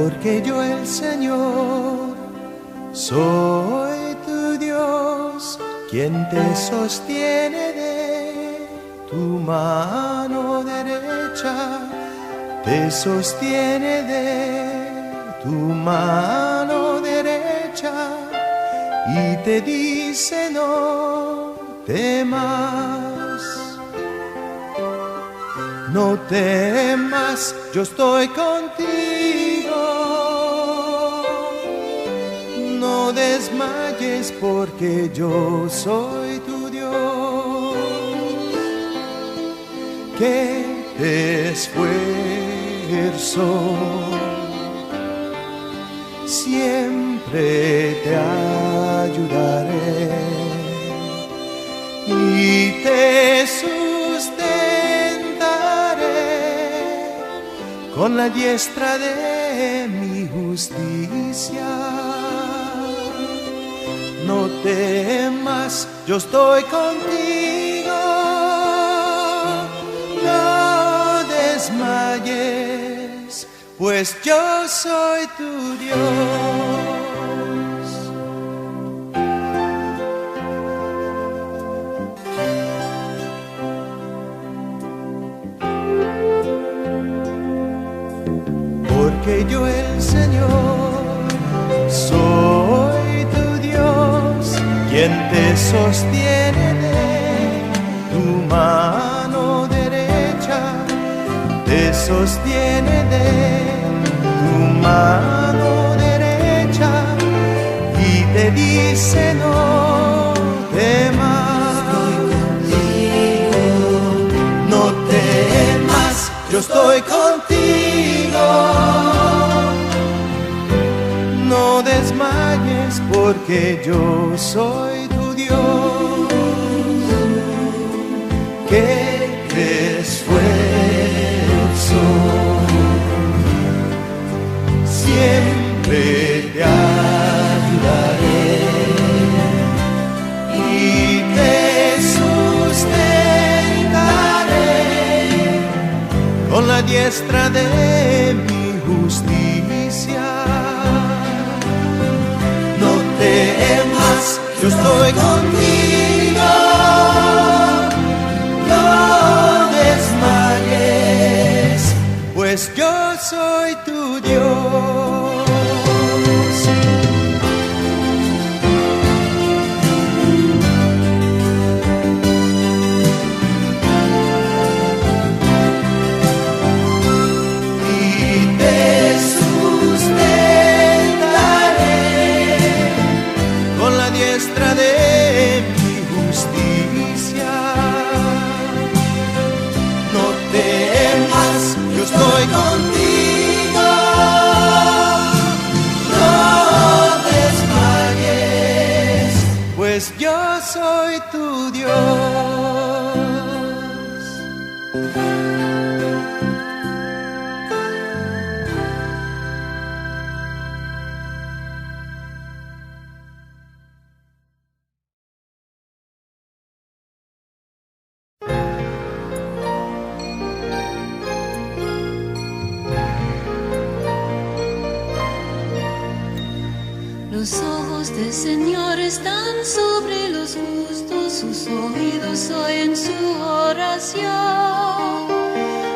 porque yo el Señor soy tu Dios, quien te sostiene de tu mano derecha, te sostiene de tu mano derecha y te dice no temas, no temas, yo estoy contigo, no desmayes porque yo soy tu Dios, que te esfuerzo, siempre te ayudaré y te sustentaré con la diestra de mi justicia. No temas, yo estoy contigo, no desmayes, pues yo soy tu Dios. Porque yo el Señor soy tu Dios, quien te sostiene de tu mano derecha, te sostiene de tu mano derecha y te dice no temas, no temas, yo estoy contigo, no desmayes porque yo soy tu Dios, que te esfuerzo, siempre te ayudaré y te sustentaré con la diestra de mi justicia. No temas, yo estoy contigo, no desmayes, pues yo soy tu Dios. De mi justicia, no temas, yo estoy contigo, no desmayes, pues yo soy tu Dios. Los ojos del Señor están sobre los justos, sus oídos oyen su oración.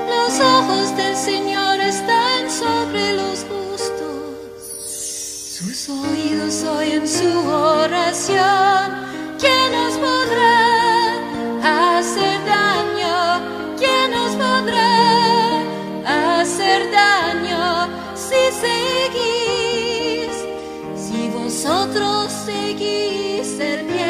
Los ojos del Señor están sobre los justos, sus oídos oyen su oración. ¿Quién nos podrá hacer daño? ¿Quién nos podrá hacer daño si seguís? Vosotros seguís el bien.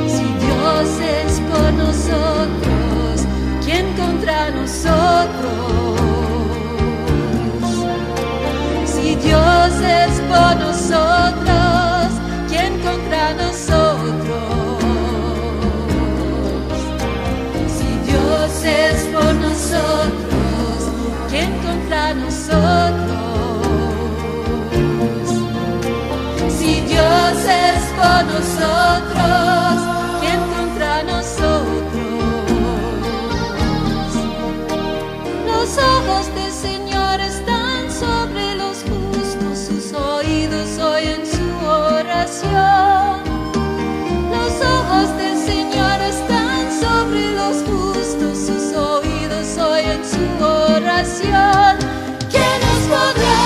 Si Dios es por nosotros, ¿quién contra nosotros? Si Dios es por nosotros, ¿quién contra nosotros? Si Dios es por nosotros, ¿quién contra nosotros? Si Dios es por nosotros, ¿quién contra nosotros? Los Los ojos del Señor están sobre los justos, sus oídos oyen su oración. Los ojos del Señor están sobre los justos, sus oídos oyen su oración. ¿Quién nos podrá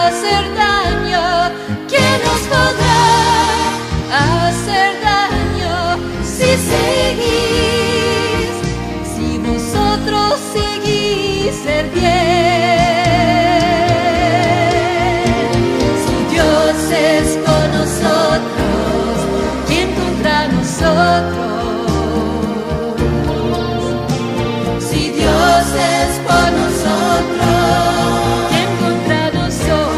hacer daño? ¿Quién nos podrá hacer daño si seguís, si vosotros seguís el bien? Si Dios es con nosotros, ¿quién contra nosotros? Si Dios es por nosotros, ¿quién contra nosotros?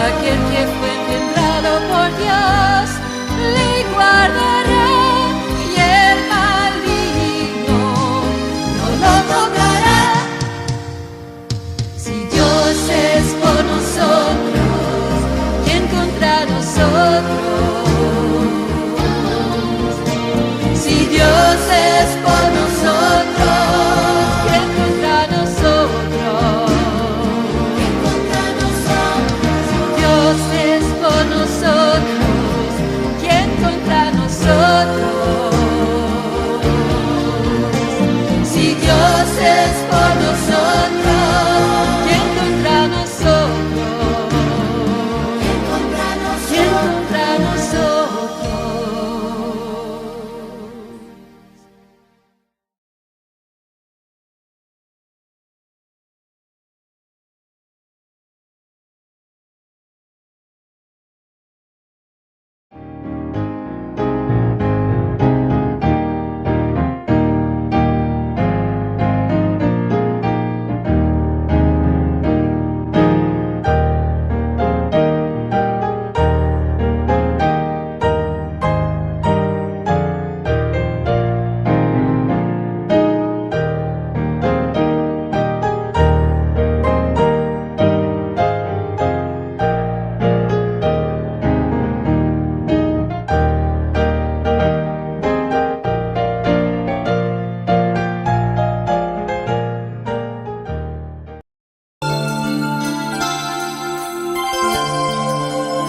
Aquel que fue engendrado por Dios le guardará, y el maligno no lo tocará. Si Dios es por nosotros, ¿quién contra nosotros? Si Dios es por nosotros, ¿quién contra nosotros? ¿Quién contra nosotros? Si Dios es por nosotros, ¿quién contra nosotros? Si Dios es por nosotros, ¿quién contra nosotros? ¿Quién contra nosotros? ¿Quién contra nosotros?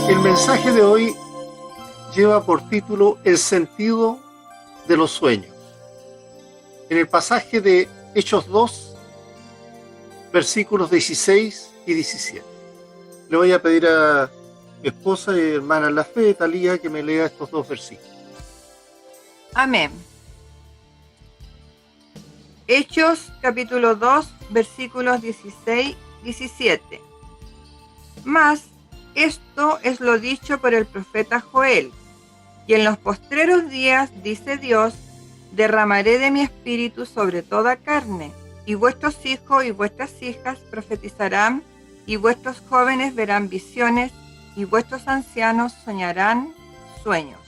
El mensaje de hoy lleva por título El sentido de los sueños. En el pasaje de Hechos 2, versículos 16 y 17. Le voy a pedir a mi esposa y hermana en la fe, Talía, que me lea estos dos versículos. Amén. Hechos capítulo 2, versículos 16-17. Mas esto es lo dicho por el profeta Joel, y en los postreros días, dice Dios, derramaré de mi espíritu sobre toda carne, y vuestros hijos y vuestras hijas profetizarán, y vuestros jóvenes verán visiones, y vuestros ancianos soñarán sueños.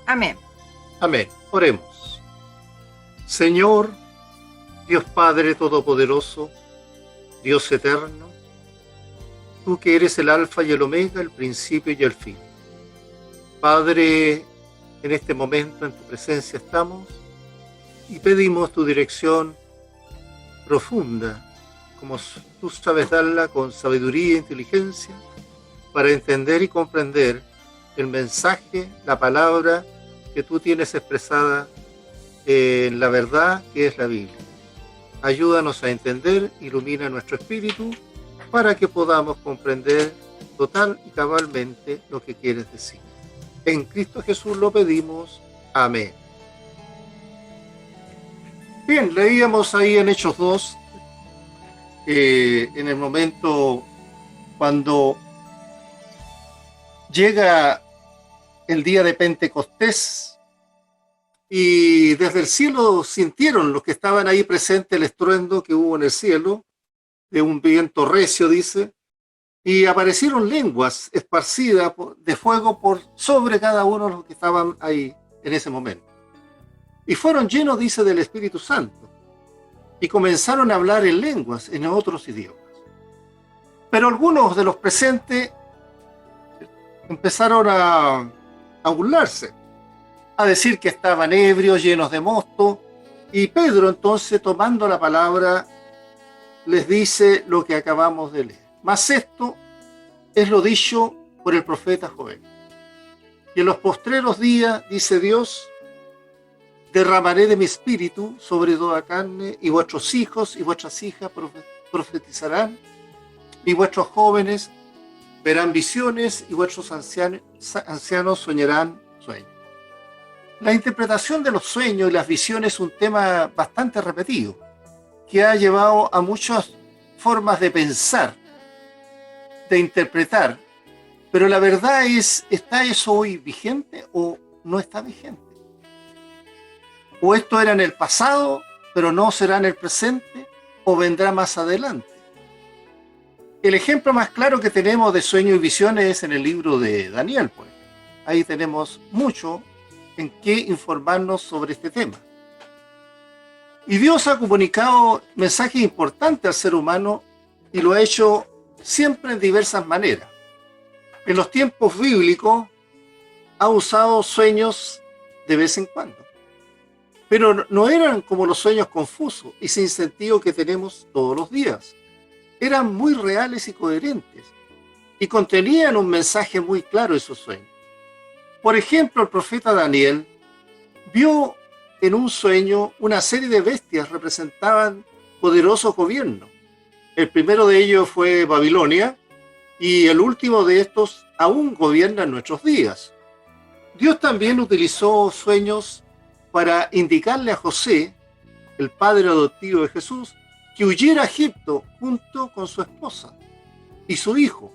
Amén. Amén. Oremos. Señor, Dios Padre Todopoderoso, Dios eterno, tú que eres el alfa y el omega, el principio y el fin. Padre, en este momento en tu presencia estamos y pedimos tu dirección profunda, como tú sabes darla con sabiduría e inteligencia, para entender y comprender el mensaje, la palabra que tú tienes expresada en la verdad que es la Biblia. Ayúdanos a entender, ilumina nuestro espíritu, para que podamos comprender total y cabalmente lo que quieres decir. En Cristo Jesús lo pedimos. Amén. Bien, leíamos ahí en Hechos 2, en el momento cuando llega el día de Pentecostés, y desde el cielo sintieron los que estaban ahí presentes el estruendo que hubo en el cielo, de un viento recio, dice, y aparecieron lenguas esparcidas de fuego por sobre cada uno de los que estaban ahí en ese momento. Y fueron llenos, dice, del Espíritu Santo, y comenzaron a hablar en lenguas, en otros idiomas. Pero algunos de los presentes empezaron a burlarse, a decir que estaban ebrios, llenos de mosto, Y Pedro, entonces, tomando la palabra, les dice lo que acabamos de leer. Mas esto es lo dicho por el profeta Joel. Y en los postreros días, dice Dios, derramaré de mi espíritu sobre toda carne, y vuestros hijos y vuestras hijas profetizarán, y vuestros jóvenes verán visiones, y vuestros ancianos soñarán sueños. La interpretación de los sueños y las visiones es un tema bastante repetido, que ha llevado a muchas formas de pensar, de interpretar, pero la verdad es, ¿está eso hoy vigente o no está vigente? ¿O esto era en el pasado, pero no será en el presente, o vendrá más adelante? El ejemplo más claro que tenemos de sueños y visiones es en el libro de Daniel, pues. Ahí tenemos mucho en qué informarnos sobre este tema. Y Dios ha comunicado mensajes importantes al ser humano y lo ha hecho siempre en diversas maneras. En los tiempos bíblicos ha usado sueños de vez en cuando, pero no eran como los sueños confusos y sin sentido que tenemos todos los días. Eran muy reales y coherentes y contenían un mensaje muy claro esos sueños. Por ejemplo, el profeta Daniel vio en un sueño una serie de bestias representaban poderosos gobiernos. El primero de ellos fue Babilonia y el último de estos aún gobierna en nuestros días. Dios también utilizó sueños para indicarle a José, el padre adoptivo de Jesús, que huyera a Egipto junto con su esposa y su hijo.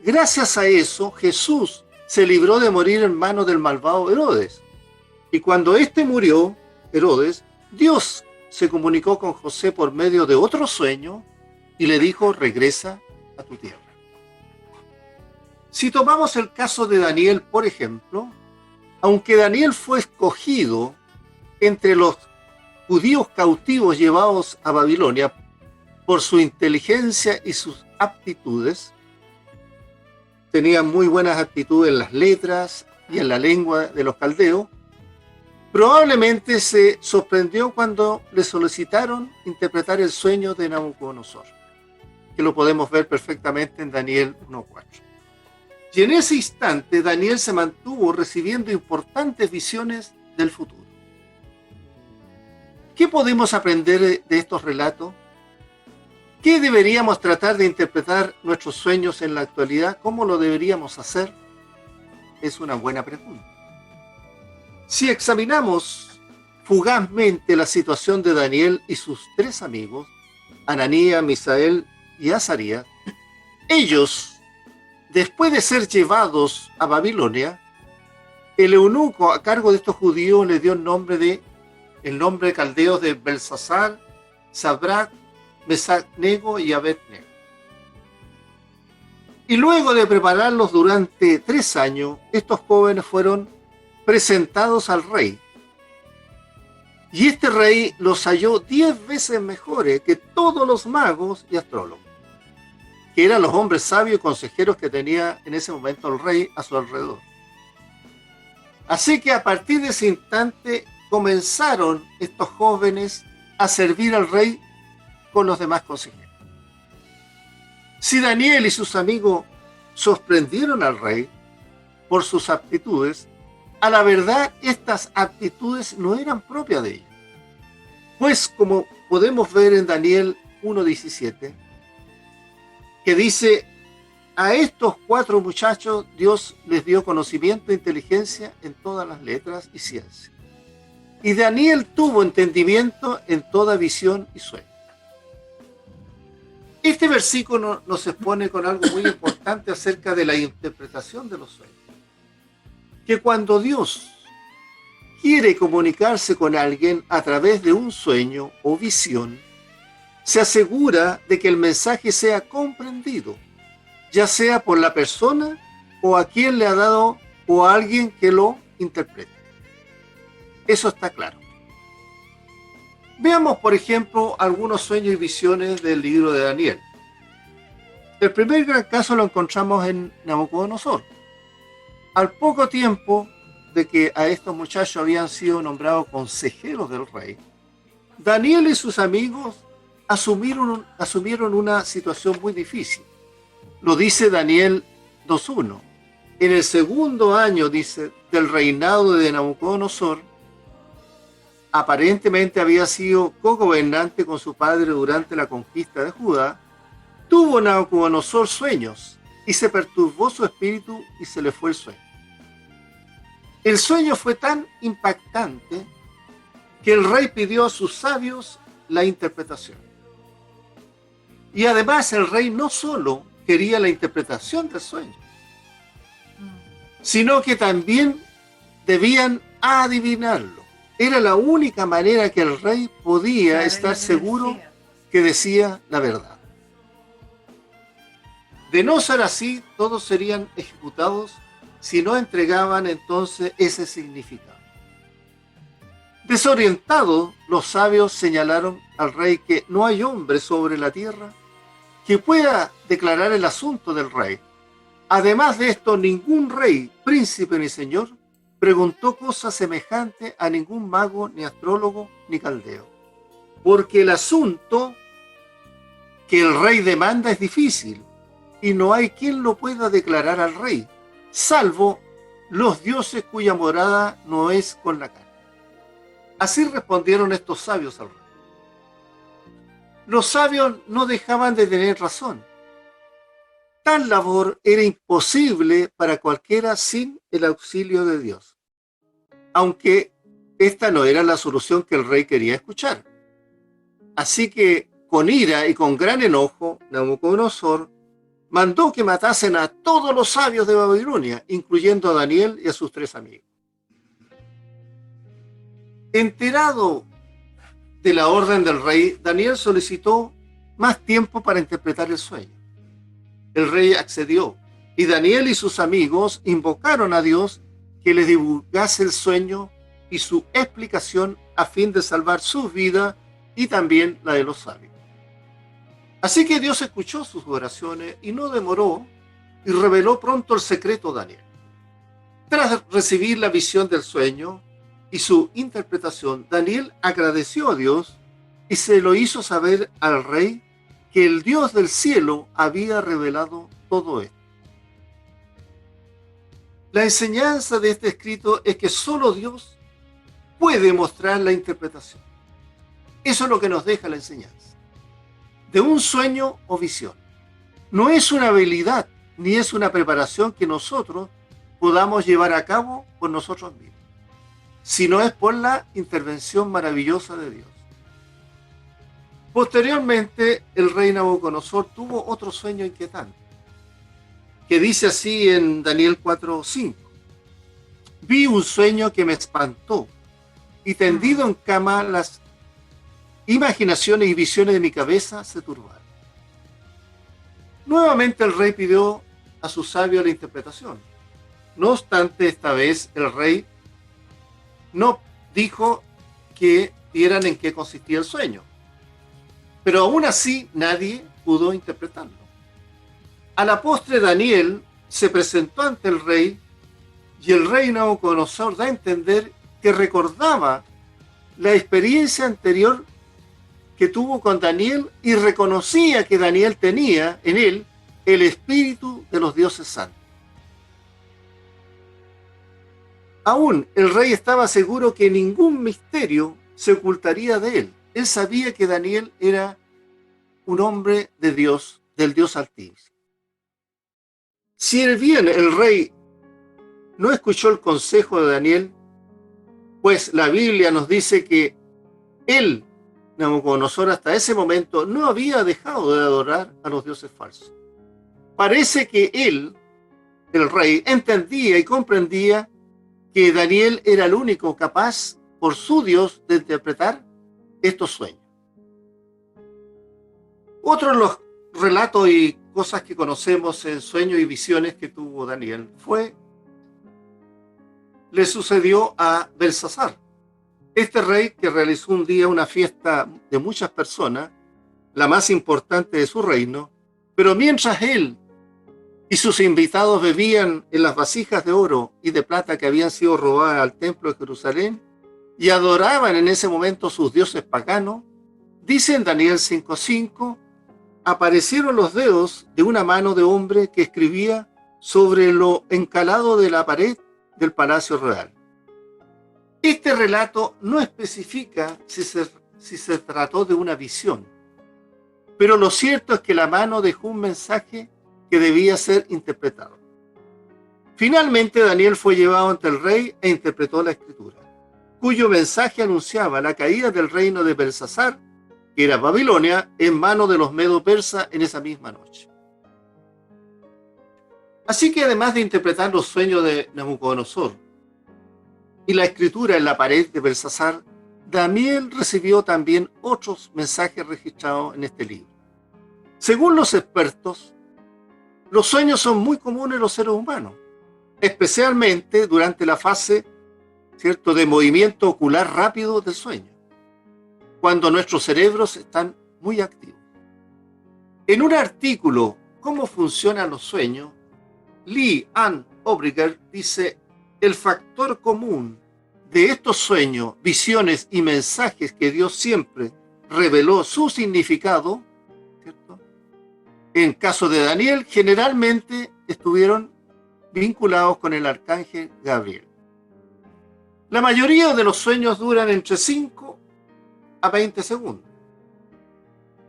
Gracias a eso, Jesús se libró de morir en manos del malvado Herodes. Y cuando éste murió, Herodes, Dios se comunicó con José por medio de otro sueño y le dijo, regresa a tu tierra. Si tomamos el caso de Daniel, por ejemplo, aunque Daniel fue escogido entre los judíos cautivos llevados a Babilonia por su inteligencia y sus aptitudes, tenía muy buenas aptitudes en las letras y en la lengua de los caldeos, probablemente se sorprendió cuando le solicitaron interpretar el sueño de Nabucodonosor, que lo podemos ver perfectamente en Daniel 1:4. Y en ese instante Daniel se mantuvo recibiendo importantes visiones del futuro. ¿Qué podemos aprender de estos relatos? ¿Qué deberíamos tratar de interpretar nuestros sueños en la actualidad? ¿Cómo lo deberíamos hacer? Es una buena pregunta. Si examinamos fugazmente la situación de Daniel y sus tres amigos, Ananías, Misael y Azarías, ellos, después de ser llevados a Babilonia, el eunuco a cargo de estos judíos les dio el nombre de caldeos de Belsasar, Sadrach, Mesach, Nego y Abed-Nego. Y luego de prepararlos durante 3 años, estos jóvenes fueron presentados al rey. Y este rey los halló 10 veces mejores que todos los magos y astrólogos, que eran los hombres sabios y consejeros que tenía en ese momento el rey a su alrededor. Así que a partir de ese instante comenzaron estos jóvenes a servir al rey con los demás consejeros. Si Daniel y sus amigos sorprendieron al rey por sus aptitudes, a la verdad estas aptitudes no eran propias de ellos. Pues como podemos ver en Daniel 1:17, que dice, a estos 4 muchachos Dios les dio conocimiento e inteligencia en todas las letras y ciencias. Y Daniel tuvo entendimiento en toda visión y sueño. Este versículo nos expone con algo muy importante acerca de la interpretación de los sueños. Que cuando Dios quiere comunicarse con alguien a través de un sueño o visión, se asegura de que el mensaje sea comprendido, ya sea por la persona o a quien le ha dado o a alguien que lo interprete. Eso está claro. Veamos, por ejemplo, algunos sueños y visiones del libro de Daniel. El primer gran caso lo encontramos en Nabucodonosor. Al poco tiempo de que a estos muchachos habían sido nombrados consejeros del rey, Daniel y sus amigos asumieron una situación muy difícil. Lo dice Daniel 2.1. En el segundo año, dice, del reinado de Nabucodonosor, aparentemente había sido cogobernante con su padre durante la conquista de Judá, tuvo Nabucodonosor sueños y se perturbó su espíritu y se le fue el sueño. El sueño fue tan impactante que el rey pidió a sus sabios la interpretación. Y además el rey no solo quería la interpretación del sueño, sino que también debían adivinarlo. Era la única manera que el rey podía estar seguro que decía la verdad. De no ser así, todos serían ejecutados si no entregaban entonces ese significado. Desorientados, los sabios señalaron al rey que no hay hombre sobre la tierra que pueda declarar el asunto del rey. Además de esto, ningún rey, príncipe ni señor preguntó cosa semejante a ningún mago, ni astrólogo, ni caldeo. Porque el asunto que el rey demanda es difícil y no hay quien lo pueda declarar al rey, salvo los dioses cuya morada no es con la carne. Así respondieron estos sabios al rey. Los sabios no dejaban de tener razón. Tal labor era imposible para cualquiera sin el auxilio de Dios, aunque esta no era la solución que el rey quería escuchar. Así que, con ira y con gran enojo, Nabucodonosor mandó que matasen a todos los sabios de Babilonia, incluyendo a Daniel y a sus 3 amigos. Enterado de la orden del rey, Daniel solicitó más tiempo para interpretar el sueño. El rey accedió, y Daniel y sus amigos invocaron a Dios que les divulgase el sueño y su explicación a fin de salvar sus vidas y también la de los sabios. Así que Dios escuchó sus oraciones y no demoró y reveló pronto el secreto a Daniel. Tras recibir la visión del sueño y su interpretación, Daniel agradeció a Dios y se lo hizo saber al rey que el Dios del cielo había revelado todo esto. La enseñanza de este escrito es que solo Dios puede mostrar la interpretación. Eso es lo que nos deja la enseñanza de un sueño o visión. No es una habilidad ni es una preparación que nosotros podamos llevar a cabo por nosotros mismos, sino es por la intervención maravillosa de Dios. Posteriormente, el rey Nabucodonosor tuvo otro sueño inquietante, que dice así en Daniel 4:5. Vi un sueño que me espantó, y tendido en cama las imaginaciones y visiones de mi cabeza se turbaron. Nuevamente el rey pidió a su sabio la interpretación. No obstante, esta vez el rey no dijo que vieran en qué consistía el sueño, pero aún así nadie pudo interpretarlo. A la postre, Daniel se presentó ante el rey y el rey Nabucodonosor da a entender que recordaba la experiencia anterior que tuvo con Daniel y reconocía que Daniel tenía en él el espíritu de los dioses santos. Aún el rey estaba seguro que ningún misterio se ocultaría de él. Él sabía que Daniel era un hombre de Dios, del Dios Altísimo. Si bien el rey no escuchó el consejo de Daniel, pues la Biblia nos dice que él, Nabucodonosor, hasta ese momento no había dejado de adorar a los dioses falsos. Parece que él, el rey, entendía y comprendía que Daniel era el único capaz, por su Dios, de interpretar estos sueños. Otro de los relatos y cosas que conocemos en sueños y visiones que tuvo Daniel le sucedió a Belsasar, este rey que realizó un día una fiesta de muchas personas, la más importante de su reino, pero mientras él y sus invitados bebían en las vasijas de oro y de plata que habían sido robadas al templo de Jerusalén y adoraban en ese momento sus dioses paganos, dice en Daniel 5:5, aparecieron los dedos de una mano de hombre que escribía sobre lo encalado de la pared del Palacio Real. Este relato no especifica si se trató de una visión, pero lo cierto es que la mano dejó un mensaje que debía ser interpretado. Finalmente Daniel fue llevado ante el rey e interpretó la escritura, cuyo mensaje anunciaba la caída del reino de Belsasar, que era Babilonia, en manos de los medo-persas en esa misma noche. Así que además de interpretar los sueños de Nabucodonosor y la escritura en la pared de Belsasar, Daniel recibió también otros mensajes registrados en este libro. Según los expertos, los sueños son muy comunes en los seres humanos, especialmente durante la fase, ¿cierto?, de movimiento ocular rápido del sueño, cuando nuestros cerebros están muy activos. En un artículo, ¿Cómo funcionan los sueños?, Lee Ann Obriger dice: el factor común de estos sueños, visiones y mensajes que Dios siempre reveló su significado, ¿cierto?, en caso de Daniel, generalmente estuvieron vinculados con el arcángel Gabriel. La mayoría de los sueños duran entre 5 a 20 segundos.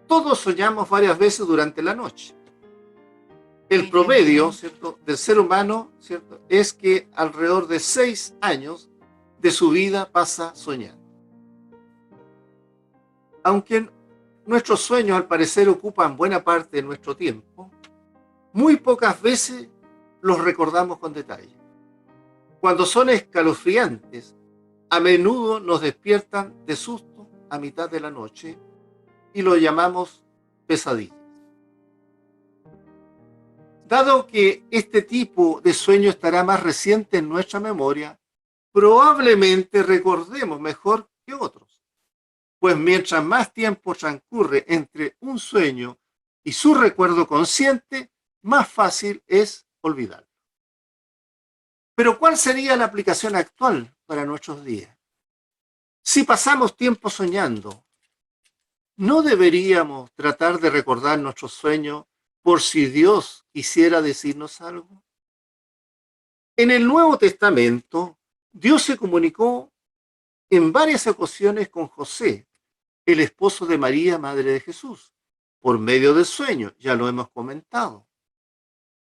Todos soñamos varias veces durante la noche. El promedio, ¿cierto?, del ser humano, ¿cierto?, es que alrededor de 6 años de su vida pasa soñando. Aunque nuestros sueños al parecer ocupan buena parte de nuestro tiempo, muy pocas veces los recordamos con detalle. Cuando son escalofriantes, a menudo nos despiertan de susto a mitad de la noche y lo llamamos pesadillas. Dado que este tipo de sueño estará más reciente en nuestra memoria, probablemente recordemos mejor que otros, pues mientras más tiempo transcurre entre un sueño y su recuerdo consciente, más fácil es olvidarlo. Pero ¿cuál sería la aplicación actual para nuestros días? Si pasamos tiempo soñando, ¿no deberíamos tratar de recordar nuestros sueños por si Dios quisiera decirnos algo? En el Nuevo Testamento, Dios se comunicó en varias ocasiones con José, el esposo de María, madre de Jesús, por medio del sueño, ya lo hemos comentado.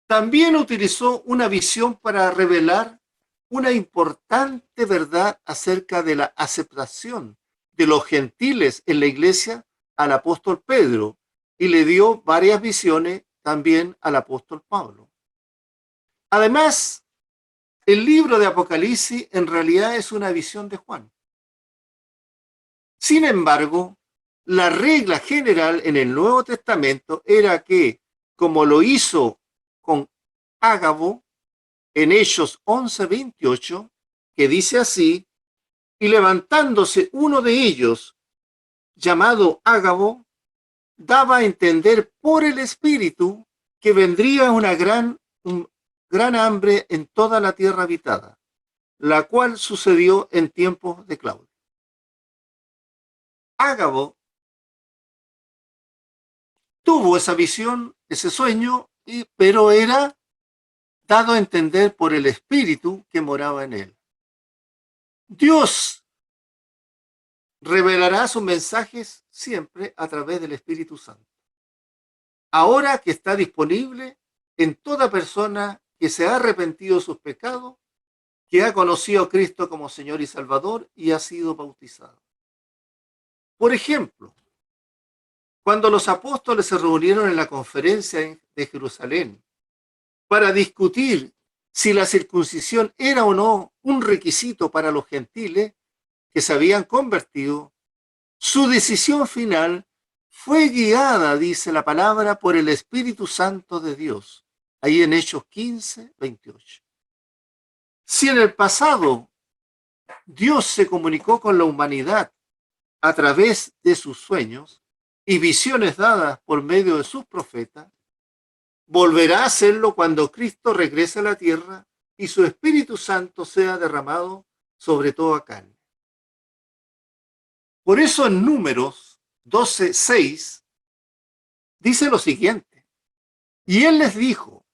También utilizó una visión para revelar una importante verdad acerca de la aceptación de los gentiles en la iglesia al apóstol Pedro, y le dio varias visiones también al apóstol Pablo. Además, el libro de Apocalipsis en realidad es una visión de Juan. Sin embargo, la regla general en el Nuevo Testamento era que, como lo hizo con Ágabo en Hechos 11:28, que dice así: y levantándose uno de ellos, llamado Ágabo, daba a entender por el Espíritu que vendría un gran hambre en toda la tierra habitada, la cual sucedió en tiempos de Claudio. Ágabo tuvo esa visión, ese sueño, pero era dado a entender por el Espíritu que moraba en él. Dios revelará sus mensajes siempre a través del Espíritu Santo, ahora que está disponible en toda persona que se ha arrepentido de sus pecados, que ha conocido a Cristo como Señor y Salvador y ha sido bautizado. Por ejemplo, cuando los apóstoles se reunieron en la conferencia de Jerusalén para discutir si la circuncisión era o no un requisito para los gentiles que se habían convertido, su decisión final fue guiada, dice la palabra, por el Espíritu Santo de Dios, ahí en Hechos 15:28. Si en el pasado Dios se comunicó con la humanidad a través de sus sueños y visiones dadas por medio de sus profetas, volverá a hacerlo cuando Cristo regrese a la tierra y su Espíritu Santo sea derramado sobre toda carne. Por eso en Números 12:6 dice lo siguiente: y él les dijo,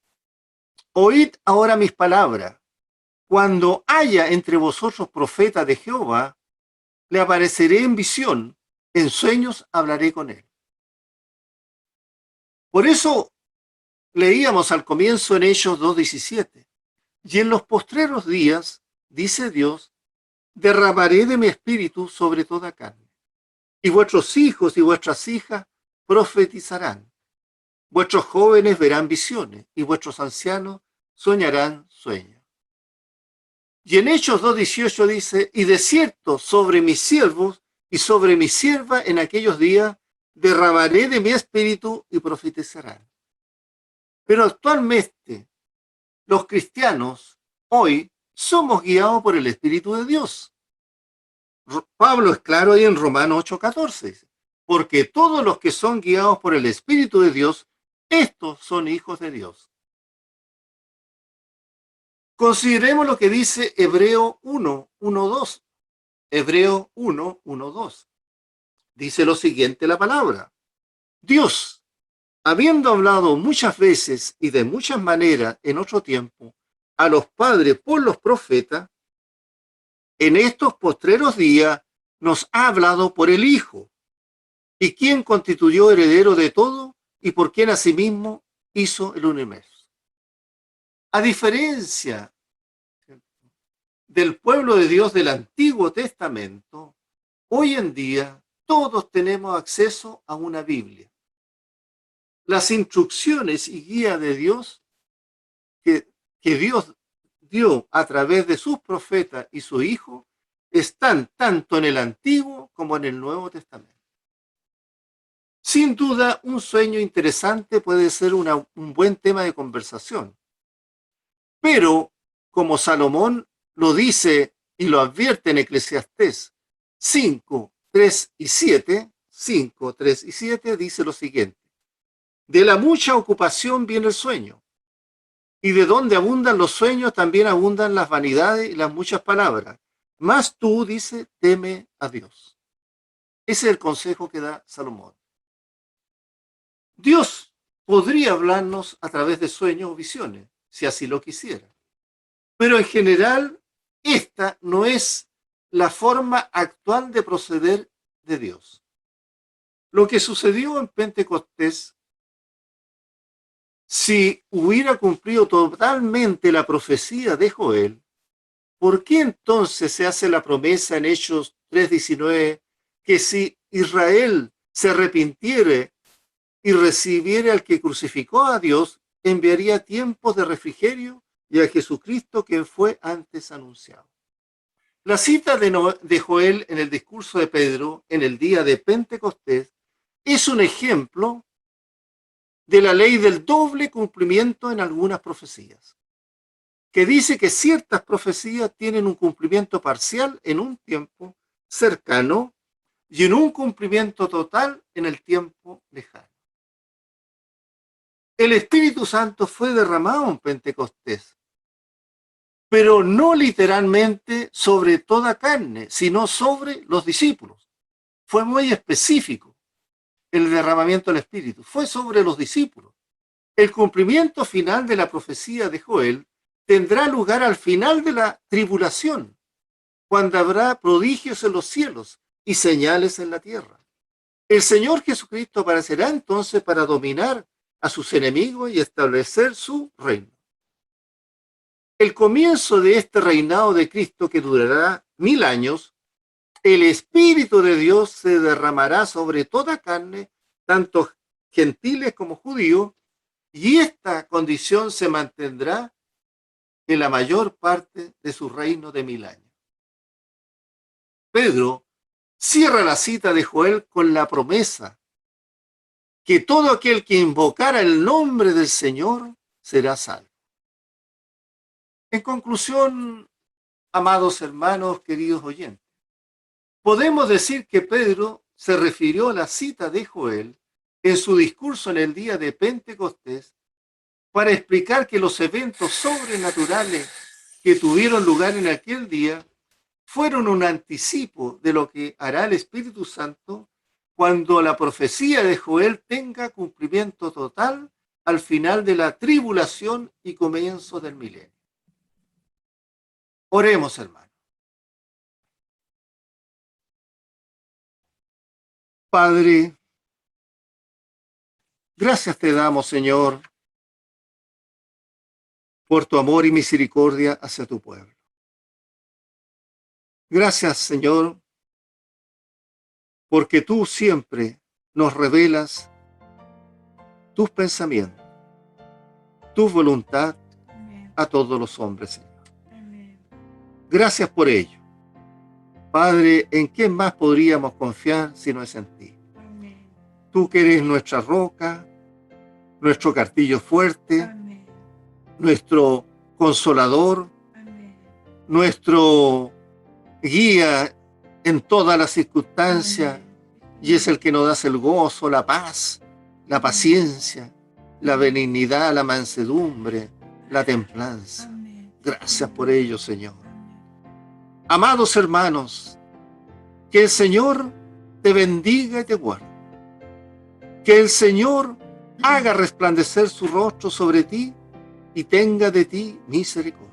oíd ahora mis palabras. Cuando haya entre vosotros profeta de Jehová, le apareceré en visión, en sueños hablaré con él. Por eso leíamos al comienzo en Hechos 2:17, y en los postreros días, dice Dios, derramaré de mi espíritu sobre toda carne, y vuestros hijos y vuestras hijas profetizarán, vuestros jóvenes verán visiones, y vuestros ancianos soñarán sueños. Y en Hechos 2:18 dice, y de cierto sobre mis siervos y sobre mi sierva en aquellos días derramaré de mi espíritu y profetizarán. Pero actualmente los cristianos hoy somos guiados por el Espíritu de Dios. Pablo es claro ahí en Romanos 8:14, porque todos los que son guiados por el Espíritu de Dios, estos son hijos de Dios. Consideremos lo que dice Hebreo 1:1-2. Hebreo 1:1-2. Dice lo siguiente la palabra: Dios, habiendo hablado muchas veces y de muchas maneras en otro tiempo a los padres por los profetas, en estos postreros días nos ha hablado por el Hijo, y quien constituyó heredero de todo y por quien asimismo hizo el universo. A diferencia del pueblo de Dios del Antiguo Testamento, hoy en día todos tenemos acceso a una Biblia. Las instrucciones y guías de Dios que Dios dio a través de sus profetas y su Hijo están tanto en el Antiguo como en el Nuevo Testamento. Sin duda, un sueño interesante puede ser un buen tema de conversación. Pero, como Salomón lo dice y lo advierte en Eclesiastés 5:3-7, dice lo siguiente: de la mucha ocupación viene el sueño, y de donde abundan los sueños también abundan las vanidades y las muchas palabras. Mas tú, dice, teme a Dios. Ese es el consejo que da Salomón. Dios podría hablarnos a través de sueños o visiones, si así lo quisiera. Pero en general, esta no es la forma actual de proceder de Dios. Lo que sucedió en Pentecostés, si hubiera cumplido totalmente la profecía de Joel, ¿por qué entonces se hace la promesa en Hechos 3:19 que si Israel se arrepintiere y recibiere al que crucificó a Dios, enviaría tiempos de refrigerio y a Jesucristo quien fue antes anunciado? La cita de Joel en el discurso de Pedro en el día de Pentecostés es un ejemplo de la ley del doble cumplimiento en algunas profecías, que dice que ciertas profecías tienen un cumplimiento parcial en un tiempo cercano y en un cumplimiento total en el tiempo lejano. El Espíritu Santo fue derramado en Pentecostés, pero no literalmente sobre toda carne, sino sobre los discípulos. Fue muy específico el derramamiento del Espíritu, fue sobre los discípulos. El cumplimiento final de la profecía de Joel tendrá lugar al final de la tribulación, cuando habrá prodigios en los cielos y señales en la tierra. El Señor Jesucristo aparecerá entonces para dominar a sus enemigos y establecer su reino. El comienzo de este reinado de Cristo, que durará 1000 años, el Espíritu de Dios se derramará sobre toda carne, tanto gentiles como judíos, y esta condición se mantendrá en la mayor parte de su reino de 1000 años. Pedro cierra la cita de Joel con la promesa que todo aquel que invocara el nombre del Señor será salvo. En conclusión, amados hermanos, queridos oyentes, podemos decir que Pedro se refirió a la cita de Joel en su discurso en el día de Pentecostés para explicar que los eventos sobrenaturales que tuvieron lugar en aquel día fueron un anticipo de lo que hará el Espíritu Santo cuando la profecía de Joel tenga cumplimiento total al final de la tribulación y comienzo del milenio. Oremos, hermanos. Padre, gracias te damos, Señor, por tu amor y misericordia hacia tu pueblo. Gracias, Señor, porque tú siempre nos revelas tus pensamientos, tu voluntad a todos los hombres, Señor. Gracias por ello. Padre, ¿en quién más podríamos confiar si no es en ti? Tú que eres nuestra roca, nuestro castillo fuerte, nuestro consolador, nuestro guía en todas las circunstancias, y es el que nos da el gozo, la paz, la paciencia, la benignidad, la mansedumbre, la templanza. Gracias por ello, Señor. Amados hermanos, que el Señor te bendiga y te guarde. Que el Señor haga resplandecer su rostro sobre ti y tenga de ti misericordia.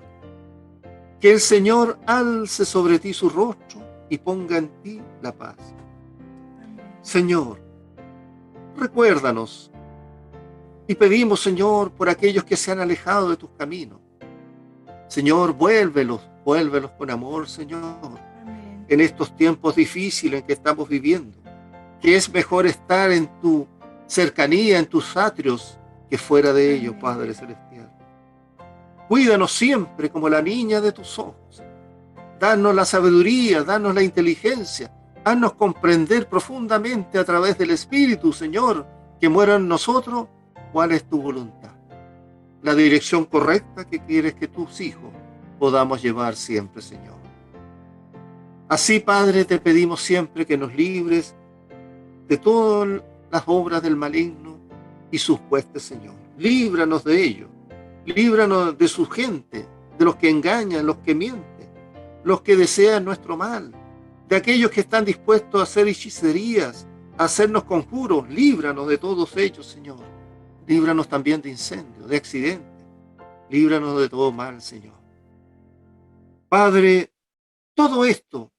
Que el Señor alce sobre ti su rostro y ponga en ti la paz. Señor, recuérdanos y pedimos, Señor, por aquellos que se han alejado de tus caminos. Señor, vuélvelos con amor, Señor, en estos tiempos difíciles en que estamos viviendo, que es mejor estar en tu cercanía, en tus atrios, que fuera de ellos, Padre Celestial. Cuídanos siempre como la niña de tus ojos. Danos la sabiduría, danos la inteligencia, haznos comprender profundamente a través del Espíritu, Señor, que muera en nosotros, cuál es tu voluntad, la dirección correcta que quieres que tus hijos podamos llevar siempre, Señor. Así, Padre, te pedimos siempre que nos libres de todas las obras del maligno y sus huestes, Señor. Líbranos de ello, líbranos de su gente, de los que engañan, los que mienten, los que desean nuestro mal, de aquellos que están dispuestos a hacer hechicerías, a hacernos conjuros. Líbranos de todos ellos, Señor. Líbranos también de incendios, de accidentes. Líbranos de todo mal, Señor. Padre, todo esto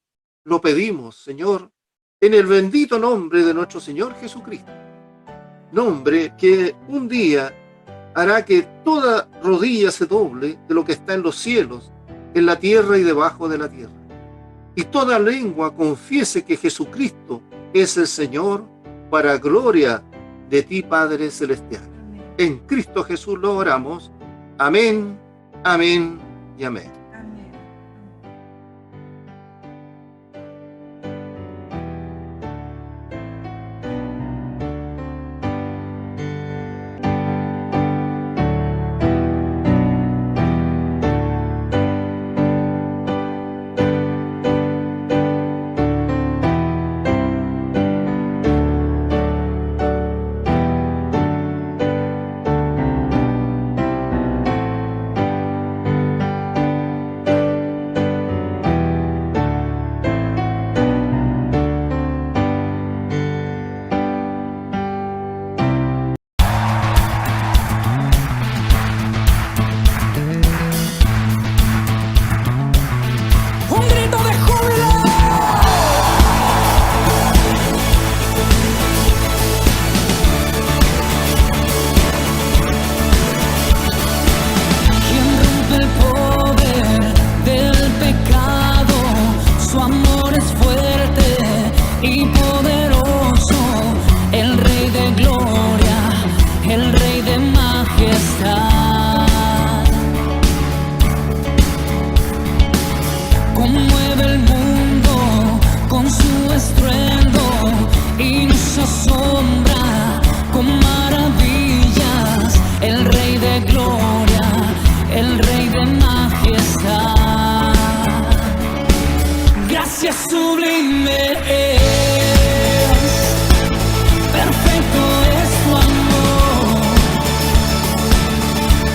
lo pedimos, Señor, en el bendito nombre de nuestro Señor Jesucristo. Nombre que un día hará que toda rodilla se doble de lo que está en los cielos, en la tierra y debajo de la tierra. Y toda lengua confiese que Jesucristo es el Señor, para gloria de ti, Padre Celestial. En Cristo Jesús lo oramos. Amén, amén y amén.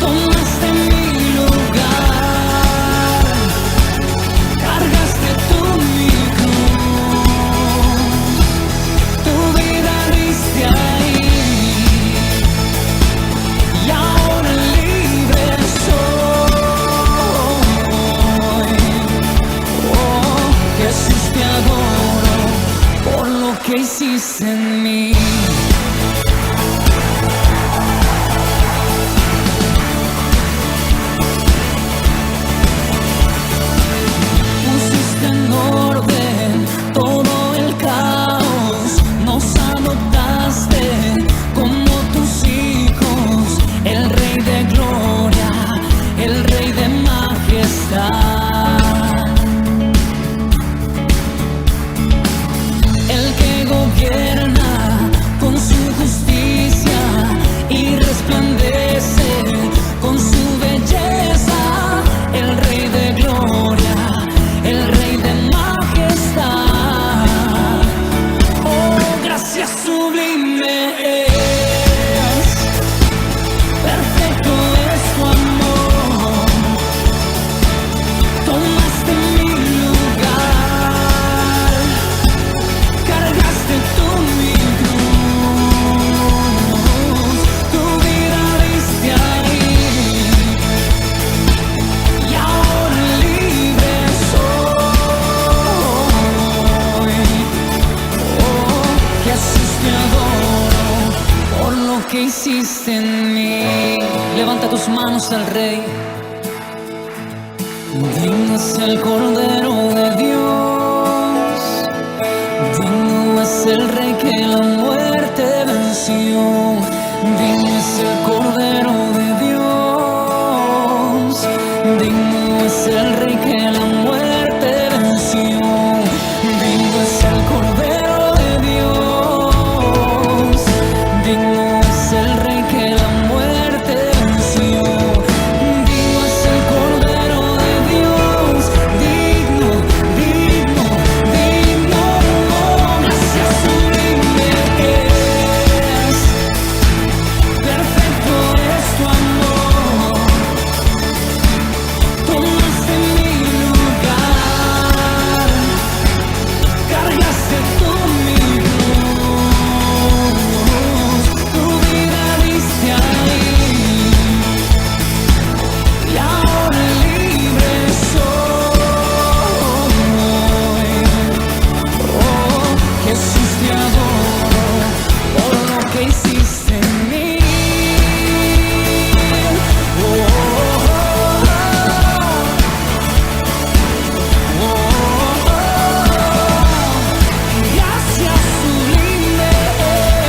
Tomaste mi lugar, cargaste tu en mí. Pusiste en orden todo el caos, nos adoptaste como tus hijos, el Rey de gloria, el Rey de majestad, el que gobierna con su justicia y resplandece con su belleza, el Rey de gloria, el Rey de majestad. Oh, gracias sublime es, perfecto es tu amor, tomaste mi lugar, cargaste tú mi cruz, tu vida diste ahí, y ahora libre soy. Oh, Jesús, te adoro por lo que hiciste en mí. Levanta tus manos al Rey. Digno es el Cordero de Dios, digno es el Rey que la muerte venció, digno es el Cordero de Dios, digno es el Rey que la muerte venció, digno es el Cordero de Dios, digno es el Rey que la muerte venció, digno es el Cordero de Dios, digno, digno, digno. Oh, gracias sublime es, perfecto es tu amor, tomaste mi lugar, cargaste tú mi cruz, tu vida diste ahí, y ahora libre soy. Oh, Jesús, te adoro por lo que hiciste en mí. Oh, gracias sublime es.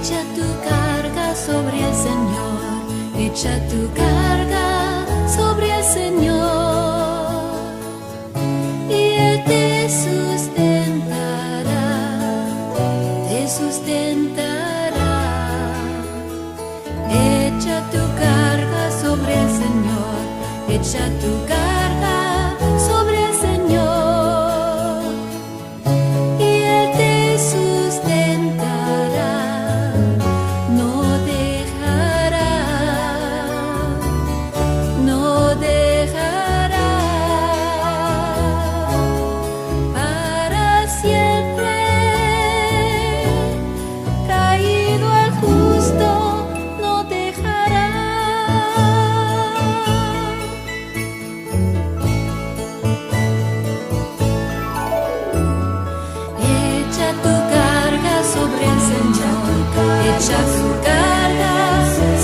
Echa tu carga sobre el Señor, echa tu carga sobre el Señor, y Él te sustentará, te sustentará. Echa tu carga sobre el Señor, echa tu carga sobre el Señor, y Él te sustentará, no dejará, no dejará. Para siempre caído al justo no dejará. Echa tu carga sobre el Señor, echa tu carga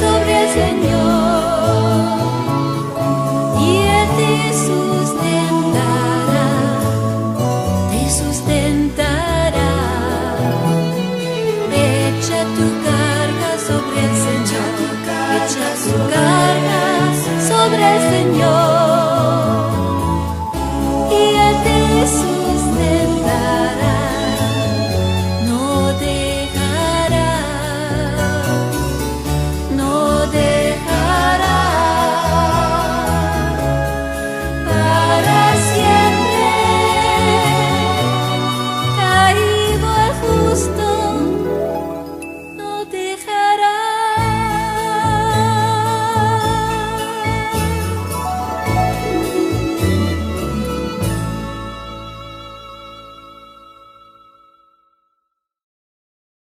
sobre el Señor, y Él te sustentará, te sustentará. Echa tu carga sobre el Señor, echa tu carga sobre el Señor.